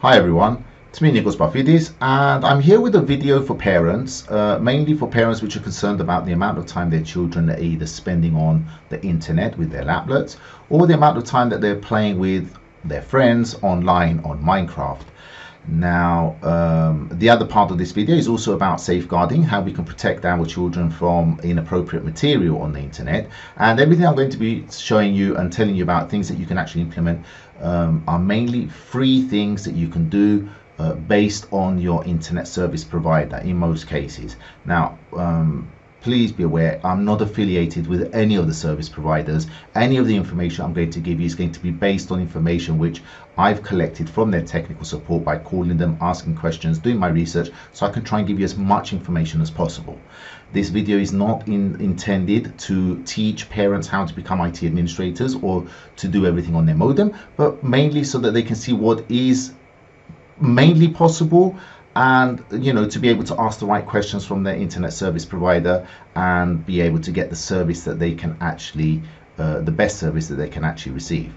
Hi everyone, it's me Nicholas Bafidis, and I'm here with a video for parents, mainly for parents which are concerned about the amount of time their children are either spending on the internet with their tablets or the amount of time that they're playing with their friends online on Minecraft. Now, the other part of this video is also about safeguarding, how we can protect our children from inappropriate material on the internet. And everything I'm going to be showing you and telling you about, things that you can actually implement, are mainly free things that you can do based on your internet service provider in most cases. Now, please be aware, I'm not affiliated with any of the service providers. Any of the information I'm going to give you is going to be based on information which I've collected from their technical support by calling them, asking questions, doing my research, so I can try and give you as much information as possible. This video is not intended to teach parents how to become IT administrators or to do everything on their modem, but mainly so that they can see what is mainly possible, and to be able to ask the right questions from their internet service provider and be able to get the service that they can actually the best service that they can actually receive.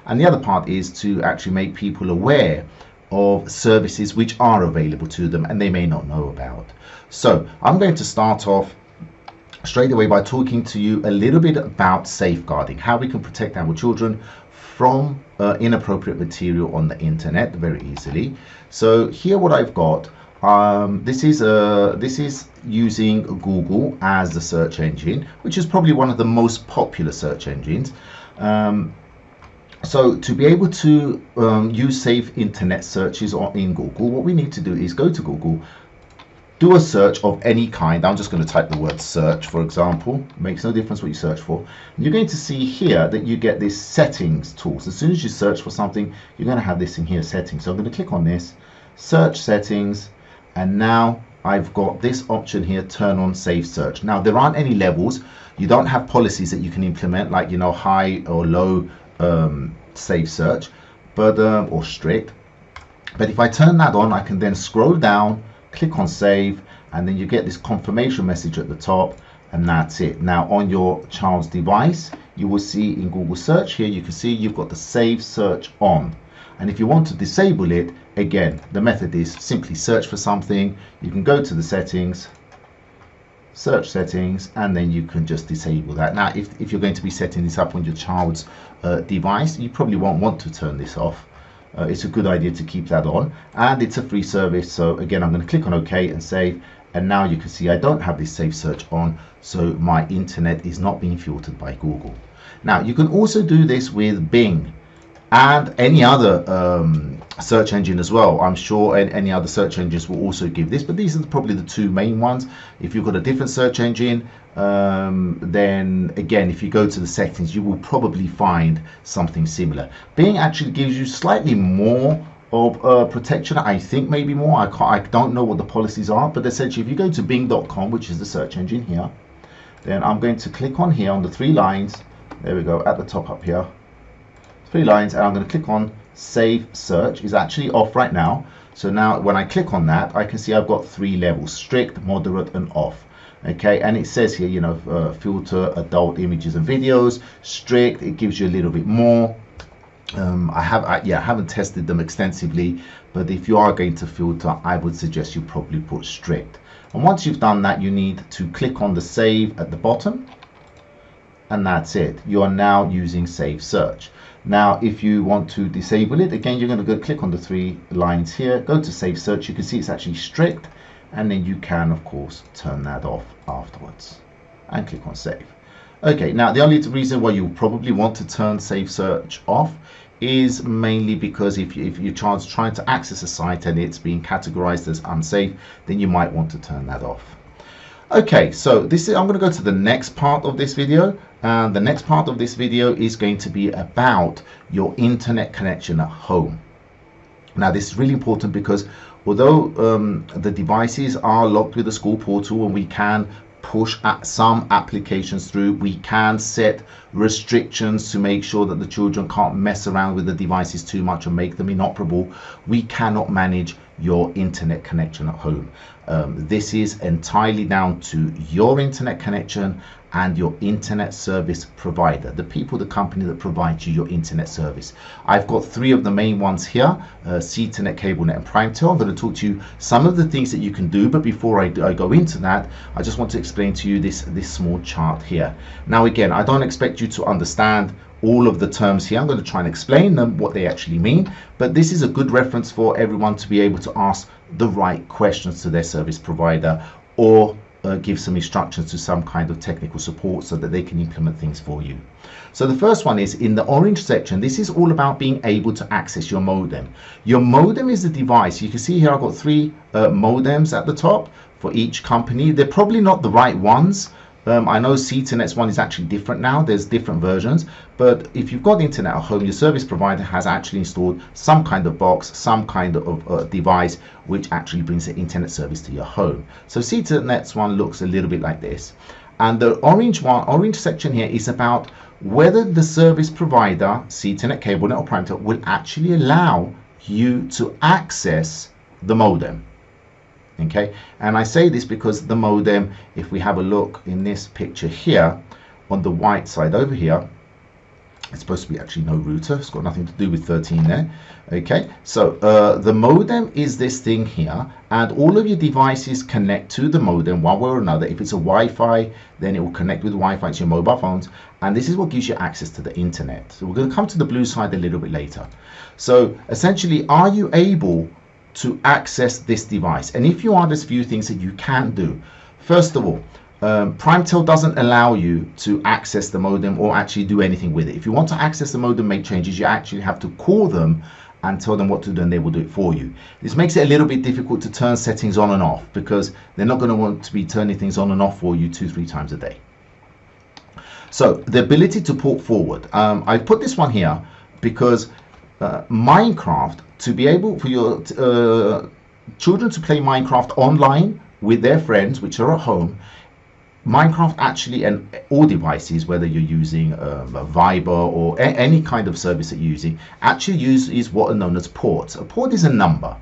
And the other part is to actually make people aware of services which are available to them and they may not know about. So I'm going to start off straight away by talking to you a little bit about safeguarding, how we can protect our children from inappropriate material on the internet very easily. So here what I've got, this is using Google as the search engine, which is probably one of the most popular search engines. So to be able to use safe internet searches in Google, what we need to do is go to Google, do a search of any kind. I'm just going to type the word search, for example. It makes no difference what you search for. And you're going to see here that you get this settings tools. As soon as you search for something, you're going to have this in here, settings. So I'm going to click on this, search settings, and now I've got this option here, turn on safe search. Now there aren't any levels. You don't have policies that you can implement, like high or low safe search, but or strict. But if I turn that on, I can then scroll down, click on save, and then you get this confirmation message at the top, and that's it. Now on your child's device, you will see in Google search here, you can see you've got the save search on. And if you want to disable it, again, the method is simply search for something. You can go to the settings, search settings, and then you can just disable that. Now if you're going to be setting this up on your child's device, you probably won't want to turn this off. It's a good idea to keep that on, and it's a free service. So again, I'm going to click on OK and save, and now you can see I don't have this safe search on, so my internet is not being filtered by Google. Now you can also do this with Bing and any other search engine as well. I'm sure any other search engines will also give this, but these are probably the two main ones. If you've got a different search engine, then again, if you go to the settings, you will probably find something similar. Bing actually gives you slightly more of protection, I think, maybe more. I don't know what the policies are, but essentially if you go to bing.com, which is the search engine here, then I'm going to click on here on the three lines. There we go, at the top up here, three lines, and I'm going to click on save search. Is actually off right now. So now when I click on that, I can see I've got three levels: strict, moderate, and off. Okay, and it says here, filter adult images and videos. Strict, it gives you a little bit more. I haven't tested them extensively, but if you are going to filter, I would suggest you probably put strict. And once you've done that, you need to click on the save at the bottom, and that's it. You are now using save search. Now if you want to disable it, again, you're going to go click on the three lines here, go to save search. You can see it's actually strict, and then you can of course turn that off afterwards and click on save. Okay, now the only reason why you probably want to turn save search off is mainly because if your child's trying to access a site and it's being categorized as unsafe, then you might want to turn that off. Okay, so I'm going to go to the next part of this video, and the next part of this video is going to be about your internet connection at home. Now this is really important because although the devices are locked with the school portal and we can push some applications through, we can set restrictions to make sure that the children can't mess around with the devices too much and make them inoperable, we cannot manage your internet connection at home. This is entirely down to your internet connection and your internet service provider, the people, the company that provides you your internet service. I've got three of the main ones here, CTNet, CableNet and PrimeTel. I'm going to talk to you some of the things that you can do, but before I go into that, I just want to explain to you this small chart here. Now again, I don't expect you to understand all of the terms here. I'm going to try and explain them, what they actually mean, but this is a good reference for everyone to be able to ask the right questions to their service provider, or give some instructions to some kind of technical support so that they can implement things for you. So the first one is in the orange section. This is all about being able to access your modem. Your modem is the device. You can see here I've got three modems at the top for each company. They're probably not the right ones. I know CTNet's one is actually different now. There's different versions, but if you've got internet at home, your service provider has actually installed some kind of box, some kind of device which actually brings the internet service to your home. So CTNet's one looks a little bit like this, and the orange section here is about whether the service provider, CTNet, CableNet or PrimeTel, will actually allow you to access the modem. Okay, and I say this because the modem, if we have a look in this picture here on the white side over here, it's supposed to be actually no router. It's got nothing to do with 13 there. Okay, so the modem is this thing here, and all of your devices connect to the modem one way or another. If it's a Wi-Fi, then it will connect with Wi-Fi to your mobile phones, and this is what gives you access to the internet. So we're going to come to the blue side a little bit later. So essentially, are you able to access this device? And if you are, there's a few things that you can do. First of all, PrimeTel doesn't allow you to access the modem or actually do anything with it. If you want to access the modem, make changes, you actually have to call them and tell them what to do, and they will do it for you. This makes it a little bit difficult to turn settings on and off, because they're not going to want to be turning things on and off for you 2-3 times a day. So the ability to port forward, I put this one here because Minecraft, to be able for your children to play Minecraft online with their friends which are at home, Minecraft actually, and all devices, whether you're using a Viber or any kind of service that you're using, actually uses what are known as ports. A port is a number.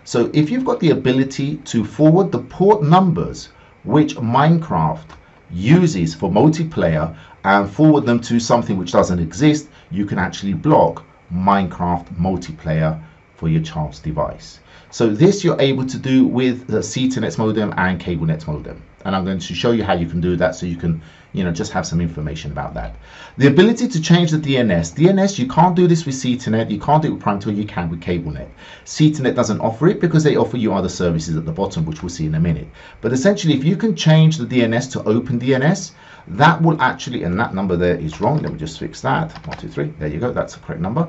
So if you've got the ability to forward the port numbers which Minecraft uses for multiplayer and forward them to something which doesn't exist, you can actually block Minecraft multiplayer for your child's device. So this you're able to do with the CTNet's modem and CableNet's modem, and I'm going to show you how you can do that, so you can just have some information about that. The ability to change the DNS, you can't do this with CTNet, you can't do it with PrimeTel, you can with CableNet. CTNet doesn't offer it because they offer you other services at the bottom, which we'll see in a minute. But essentially, if you can change the DNS to Open DNS, that will actually, and that number there is wrong, let me just fix that, 1, 2, 3, there you go, that's the correct number.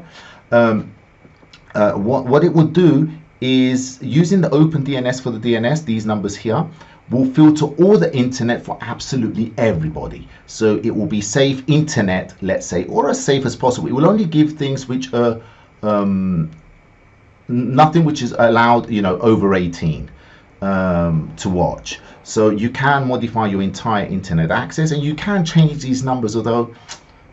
What it will do is, using the Open DNS for the DNS, these numbers here will filter all the internet for absolutely everybody. So it will be safe internet, let's say, or as safe as possible. It will only give things which are nothing which is allowed, over 18 to watch. So you can modify your entire internet access, and you can change these numbers, although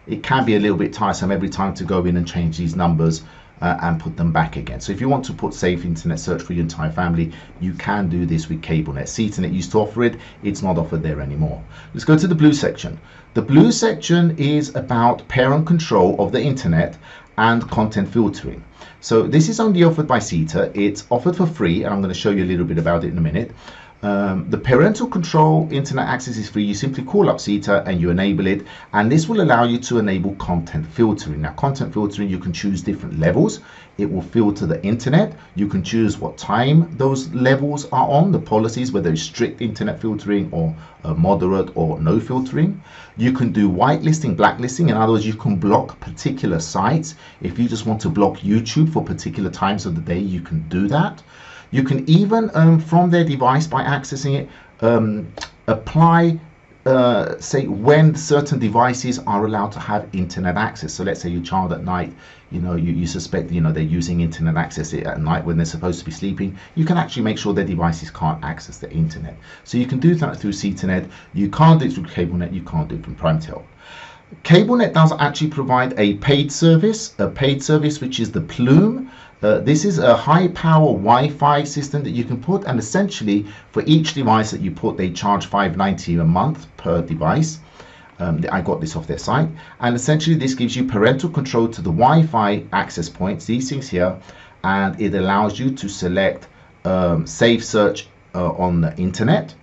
it can be a little bit tiresome every time to go in and change these numbers and put them back again. So if you want to put safe internet search for your entire family, you can do this with CableNet. CTNet used to offer it, it's not offered there anymore. Let's go to the blue section. The blue section is about parent control of the internet and content filtering. So this is only offered by CETA. It's offered for free, and I'm going to show you a little bit about it in a minute. The parental control internet access is free. You simply call up CETA and you enable it, and this will allow you to enable content filtering. Now, content filtering, you can choose different levels. It will filter the internet. You can choose what time those levels are on, the policies, whether it's strict internet filtering or moderate or no filtering. You can do whitelisting, blacklisting. In other words, you can block particular sites. If you just want to block YouTube for particular times of the day, you can do that. You can even, from their device, by accessing it, apply, say, when certain devices are allowed to have internet access. So let's say your child at night, you suspect, they're using internet access at night when they're supposed to be sleeping. You can actually make sure their devices can't access the internet. So you can do that through CTNet. You can't do it through CableNet. You can't do it from PrimeTel. CableNet does actually provide a paid service which is the Plume. This is a high power Wi-Fi system that you can put, and essentially for each device that you put, they charge $5.90 a month per device. I got this off their site, and essentially this gives you parental control to the Wi-Fi access points, these things here, and it allows you to select Safe Search on the internet.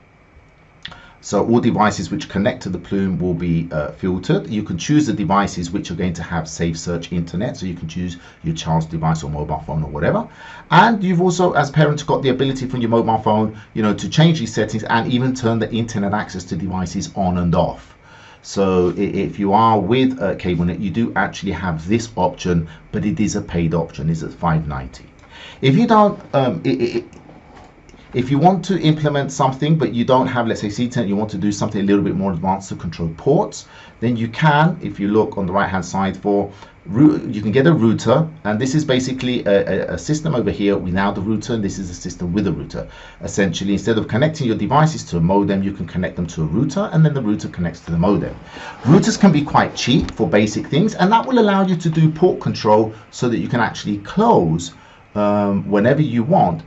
So all devices which connect to the plume will be filtered. You can choose the devices which are going to have Safe Search internet. So you can choose your child's device or mobile phone or whatever. And you've also, as parents, got the ability from your mobile phone, to change these settings and even turn the internet access to devices on and off. So if you are with CableNet, you do actually have this option, but it is a paid option. It's at $5.90. If you don't, if you want to implement something but you don't have, let's say, CTEN, you want to do something a little bit more advanced to control ports, then you can, if you look on the right hand side for you can get a router, and this is basically a system over here without the router, and this is a system with a router. Essentially, instead of connecting your devices to a modem, you can connect them to a router, and then the router connects to the modem. Routers can be quite cheap for basic things, and that will allow you to do port control so that you can actually close whenever you want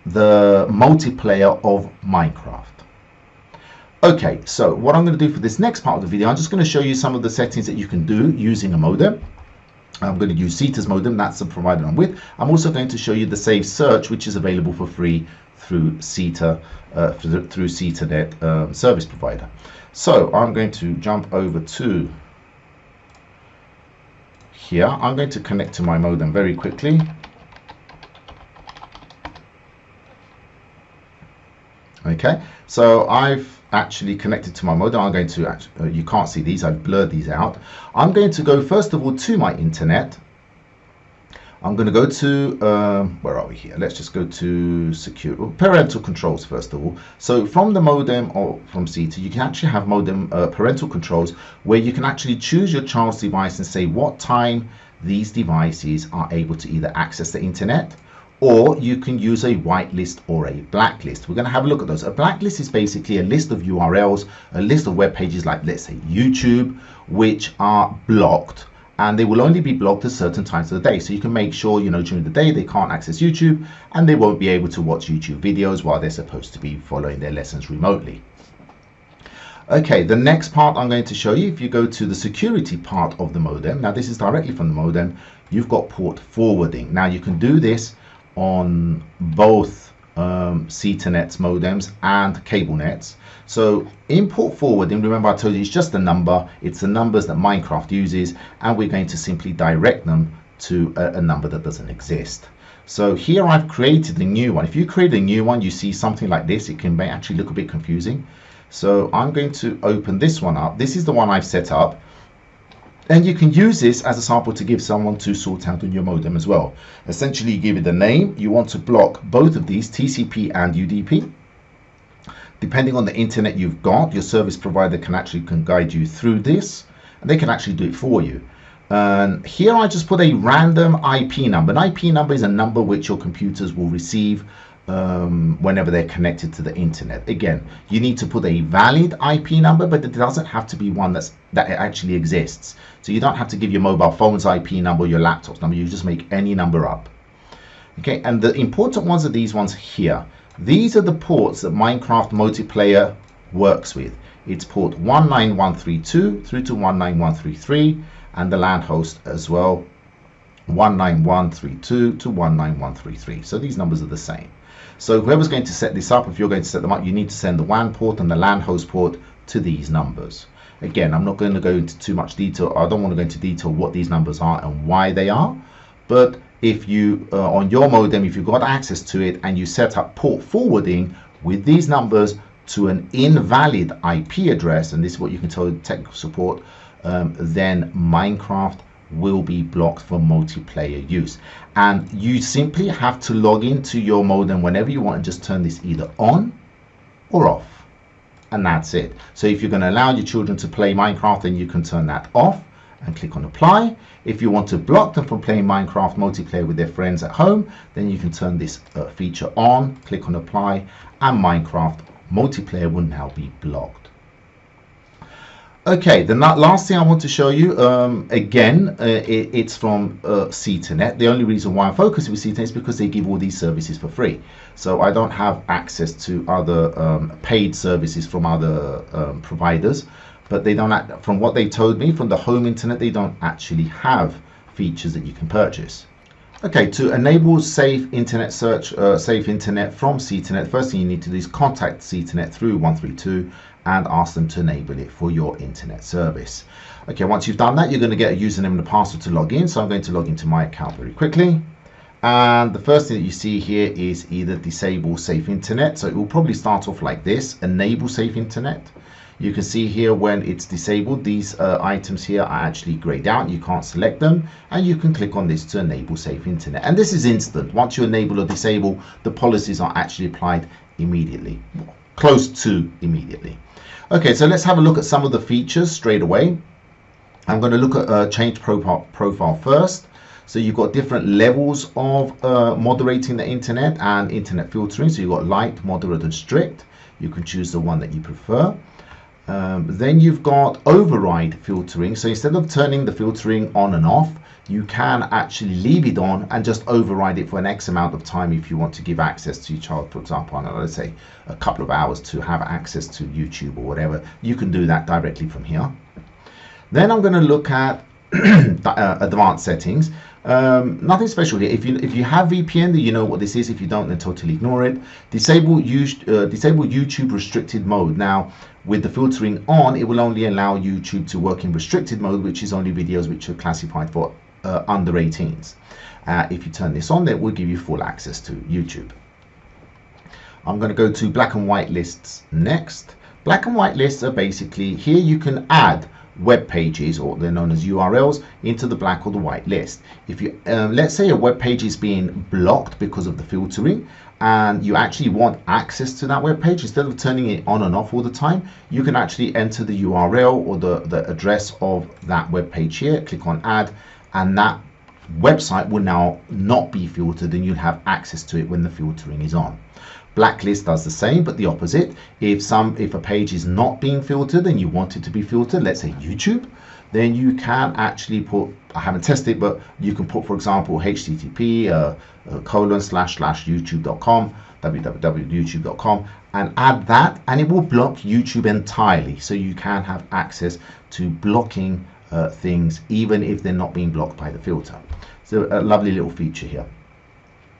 the multiplayer of Minecraft. Okay, so what I'm going to do for this next part of the video, I'm just going to show you some of the settings that you can do using a modem. I'm going to use CETA's modem, that's the provider I'm with. I'm also going to show you the Safe Search, which is available for free through CETA, through CETAnet service provider. So I'm going to jump over to here. I'm going to connect to my modem very quickly. Okay, so I've actually connected to my modem. I'm going to you can't see these, I've blurred these out. I'm going to go first of all to my internet. I'm going to go to where are we here? Let's just go to secure parental controls first of all. So from the modem or from CETA, you can actually have modem parental controls where you can actually choose your child's device and say what time these devices are able to either access the internet, or you can use a whitelist or a blacklist. We're going to have a look at those. A blacklist is basically a list of URLs, a list of web pages like, let's say, YouTube, which are blocked, and they will only be blocked at certain times of the day. So you can make sure, during the day they can't access YouTube, and they won't be able to watch YouTube videos while they're supposed to be following their lessons remotely. Okay, the next part I'm going to show you, if you go to the security part of the modem, now this is directly from the modem, you've got port forwarding. Now you can do this on both CETANet's modems and CableNets. So in port forwarding, remember I told you it's just a number, it's the numbers that Minecraft uses, and we're going to simply direct them to a number that doesn't exist. So here I've created a new one. If you create a new one, you see something like this. It can actually look a bit confusing. So I'm going to open this one up. This is the one I've set up. And you can use this as a sample to give someone to sort out on your modem as well. Essentially, you give it a name. You want to block both of these, TCP and UDP. Depending on the internet you've got, your service provider can guide you through this, and they can actually do it for you. And here I just put a random IP number. An IP number is a number which your computers will receive whenever they're connected to the internet. Again, you need to put a valid IP number, but it doesn't have to be one that actually exists. So you don't have to give your mobile phone's IP number or your laptop's number. You just make any number up. Okay, and the important ones are these ones here. These are the ports that Minecraft multiplayer works with. It's port 19132 through to 19133, and the LAN host as well, 19132 to 19133. So these numbers are the same. So whoever's going to set this up, if you're going to set them up, you need to send the WAN port and the LAN host port to these numbers. Again, I'm not going to go into too much detail. I don't want to go into detail what these numbers are and why they are. But if you, on your modem, if you've got access to it and you set up port forwarding with these numbers to an invalid IP address, and this is what you can tell technical support, then Minecraft will be blocked for multiplayer use. And you simply have to log into your modem whenever you want and just turn this either on or off, and that's it. So if you're going to allow your children to play Minecraft, then you can turn that off and click on apply. If you want to block them from playing Minecraft multiplayer with their friends at home, then you can turn this feature on, click on apply, and Minecraft multiplayer will now be blocked. Okay, the last thing I want to show you, again, it's from CTNet. The only reason why I'm focusing with CTNet is because they give all these services for free. So I don't have access to other paid services from other providers, but they don't, from what they told me, from the home internet, they don't actually have features that you can purchase. Okay, to enable safe internet search, safe internet from CTNet, first thing you need to do is contact CTNet through 132 and ask them to enable it for your internet service. Okay, once you've done that, you're going to get a username and a password to log in. So I'm going to log into my account very quickly. And the first thing that you see here is either disable safe internet. So it will probably start off like this, enable safe internet. You can see here when it's disabled, these items here are actually grayed out. You can't select them, and you can click on this to enable safe internet. And this is instant. Once you enable or disable, the policies are actually applied immediately, close to immediately. Okay, so let's have a look at some of the features straight away. I'm going to look at change profile first. So you've got different levels of moderating the internet and internet filtering. So you've got light, moderate, and strict. You can choose the one that you prefer. Then you've got override filtering. So instead of turning the filtering on and off, you can actually leave it on and just override it for an X amount of time if you want to give access to your child, for example, I don't know, let's say a couple of hours to have access to YouTube or whatever. You can do that directly from here. Then I'm going to look at advanced settings. Nothing special here. If you have VPN, then you know what this is. If you don't, then totally ignore it. Disable YouTube restricted mode. Now, with the filtering on, it will only allow YouTube to work in restricted mode, which is only videos which are classified for under 18s. If you turn this on, that will give you full access to YouTube. I'm going to go to black and white lists next. Black and white lists are basically, here you can add web pages, or they're known as URLs, into the black or the white list. If you let's say a web page is being blocked because of the filtering, and you actually want access to that web page, instead of turning it on and off all the time, you can actually enter the URL or the address of that web page here, click on add, and that website will now not be filtered, and you'll have access to it when the filtering is on. Blacklist does the same, but the opposite. If a page is not being filtered and you want it to be filtered, let's say YouTube, then you can actually put, I haven't tested, but you can put, for example, http://youtube.com, www.youtube.com, and add that, and it will block YouTube entirely. So you can have access to blocking things even if they're not being blocked by the filter. So a lovely little feature here.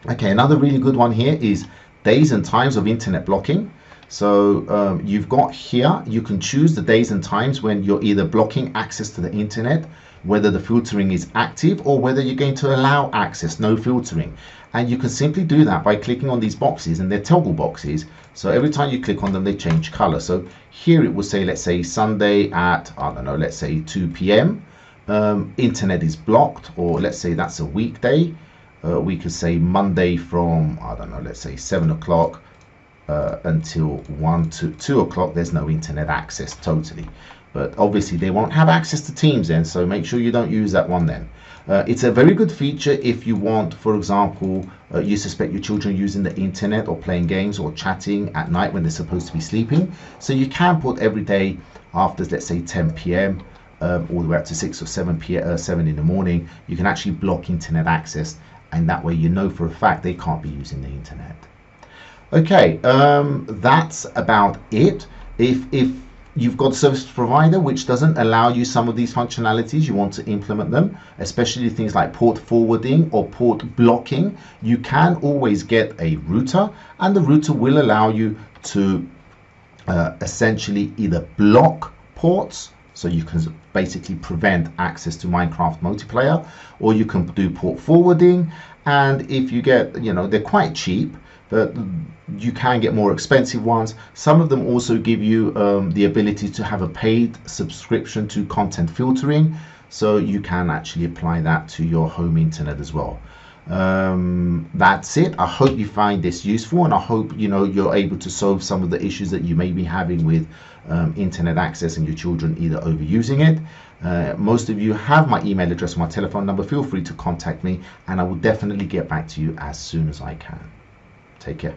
Okay, another really good one here is days and times of internet blocking. So you've got here, you can choose the days and times when you're either blocking access to the internet, whether the filtering is active or whether you're going to allow access, no filtering. And you can simply do that by clicking on these boxes, and they're toggle boxes. So every time you click on them, they change color. So here it will say, let's say Sunday at, I don't know, let's say 2 p.m. Internet is blocked, or let's say that's a weekday. We could say Monday from, I don't know, let's say 7 o'clock until 1 to 2 o'clock, there's no internet access totally. But obviously they won't have access to Teams then, so make sure you don't use that one then. It's a very good feature if you want, for example, you suspect your children using the internet or playing games or chatting at night when they're supposed to be sleeping. So you can put every day after, let's say 10 p.m. All the way up to 6 or 7 p.m. 7 in the morning, you can actually block internet access, and that way you know for a fact they can't be using the internet. Okay, that's about it. If you've got a service provider which doesn't allow you some of these functionalities, you want to implement them, especially things like port forwarding or port blocking, you can always get a router, and the router will allow you to essentially either block ports, so you can basically prevent access to Minecraft multiplayer, or you can do port forwarding. And if you get, you know, they're quite cheap, but you can get more expensive ones. Some of them also give you the ability to have a paid subscription to content filtering, so you can actually apply that to your home internet as well. That's it. I hope you find this useful, and I hope you're able to solve some of the issues that you may be having with internet access and your children either overusing it. Most of you have my email address, my telephone number. Feel free to contact me, and I will definitely get back to you as soon as I can. Take care.